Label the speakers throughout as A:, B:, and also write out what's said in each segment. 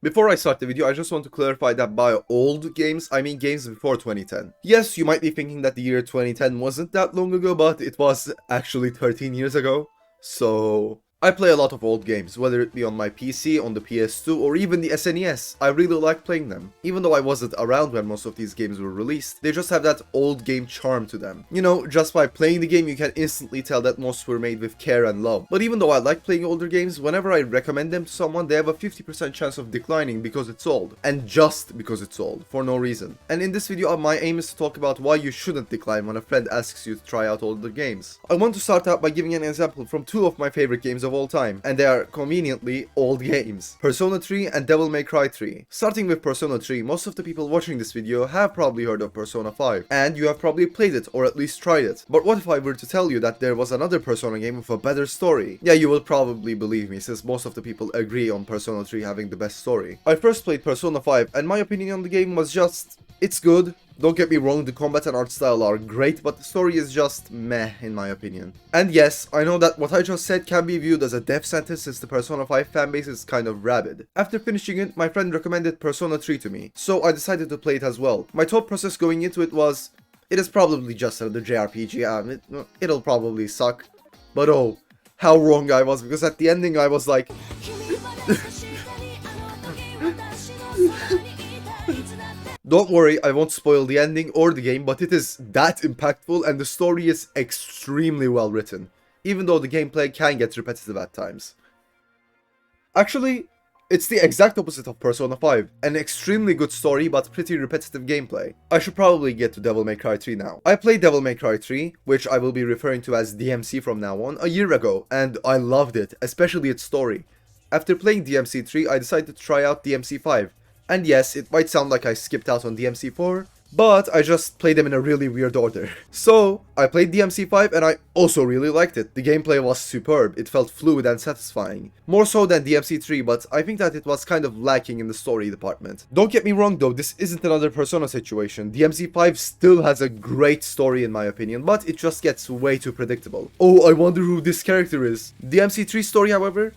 A: Before I start the video, I just want to clarify that by old games, I mean games before 2010. Yes, you might be thinking that the year 2010 wasn't that long ago, but it was actually 13 years ago. So I play a lot of old games, whether it be on my PC, on the PS2, or even the SNES. I really like playing them. Even though I wasn't around when most of these games were released, they just have that old game charm to them. You know, just by playing the game, you can instantly tell that most were made with care and love. But even though I like playing older games, whenever I recommend them to someone, they have a 50% chance of declining because it's old. And just because it's old, for no reason. And in this video, my aim is to talk about why you shouldn't decline when a friend asks you to try out older games. I want to start out by giving an example from two of my favorite games of all time, and they are conveniently old games: Persona 3 and Devil May Cry 3. Starting with Persona 3, most of the people watching this video have probably heard of Persona 5, and you have probably played it or at least tried it. But what if I were to tell you that there was another Persona game with a better story? Yeah, you will probably believe me, since most of the people agree on Persona 3 having the best story. I first played Persona 5, and my opinion on the game was just, it's good. Don't get me wrong, the combat and art style are great, but the story is just meh in my opinion. And yes, I know that what I just said can be viewed as a death sentence since the Persona 5 fanbase is kind of rabid. After finishing it, my friend recommended Persona 3 to me, so I decided to play it as well. My thought process going into it was, it is probably just another JRPG, it'll probably suck. But oh, how wrong I was, because at the ending I was like... Don't worry, I won't spoil the ending or the game, but it is that impactful and the story is extremely well written, even though the gameplay can get repetitive at times. Actually, it's the exact opposite of Persona 5, an extremely good story but pretty repetitive gameplay. I should probably get to Devil May Cry 3 now. I played Devil May Cry 3, which I will be referring to as DMC from now on, a year ago, and I loved it, especially its story. After playing DMC 3, I decided to try out DMC 5. And yes, it might sound like I skipped out on DMC4, but I just played them in a really weird order. So, I played DMC5 and I also really liked it. The gameplay was superb, it felt fluid and satisfying. More so than DMC3, but I think that it was kind of lacking in the story department. Don't get me wrong though, this isn't another Persona situation. DMC5 still has a great story in my opinion, but it just gets way too predictable. Oh, I wonder who this character is. DMC3 story, however...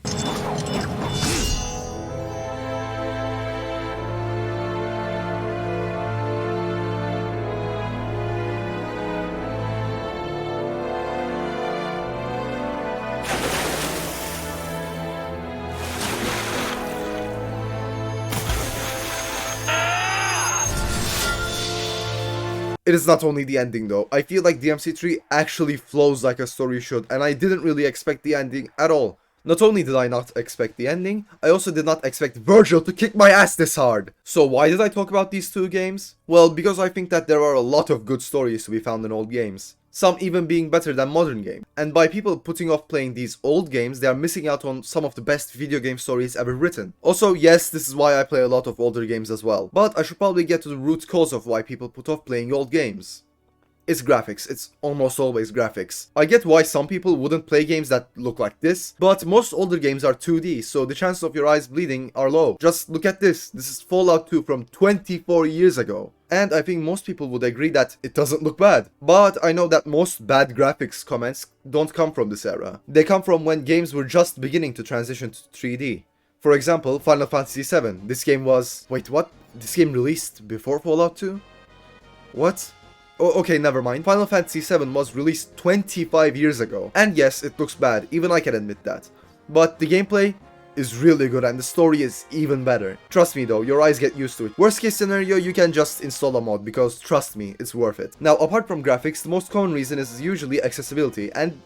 A: It is not only the ending though. I feel like DMC3 actually flows like a story should, and I didn't really expect the ending at all. Not only did I not expect the ending, I also did not expect Virgil to kick my ass this hard. So why did I talk about these two games? Well, because I think that there are a lot of good stories to be found in old games. Some even being better than modern games. And by people putting off playing these old games, they are missing out on some of the best video game stories ever written. Also, yes, this is why I play a lot of older games as well. But I should probably get to the root cause of why people put off playing old games. It's graphics. It's almost always graphics. I get why some people wouldn't play games that look like this, but most older games are 2D, so the chances of your eyes bleeding are low. Just look at this. This is Fallout 2 from 24 years ago. And I think most people would agree that it doesn't look bad. But I know that most bad graphics comments don't come from this era. They come from when games were just beginning to transition to 3D. For example, Final Fantasy VII. This game was... Wait, what? This game released before Fallout 2? What? Oh, okay, never mind. Final Fantasy VII was released 25 years ago. And yes, it looks bad, even I can admit that. But the gameplay is really good and the story is even better. Trust me though, your eyes get used to it. Worst case scenario, you can just install a mod because trust me, it's worth it. Now, apart from graphics, the most common reason is usually accessibility, and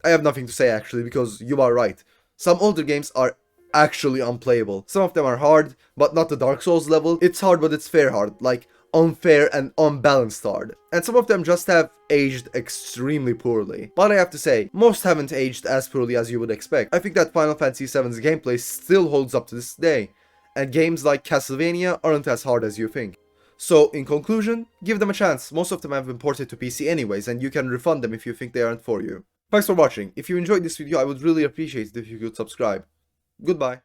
A: I have nothing to say actually because you are right. Some older games are actually unplayable. Some of them are hard, but not the Dark Souls level. It's hard, but it's fair hard, like unfair and unbalanced hard. And some of them just have aged extremely poorly. But I have to say, most haven't aged as poorly as you would expect. I think that Final Fantasy VII's gameplay still holds up to this day, and games like Castlevania aren't as hard as you think. So, in conclusion, give them a chance. Most of them have been ported to PC anyways, and you can refund them if you think they aren't for you. Thanks for watching. If you enjoyed this video, I would really appreciate it if you could subscribe. Goodbye.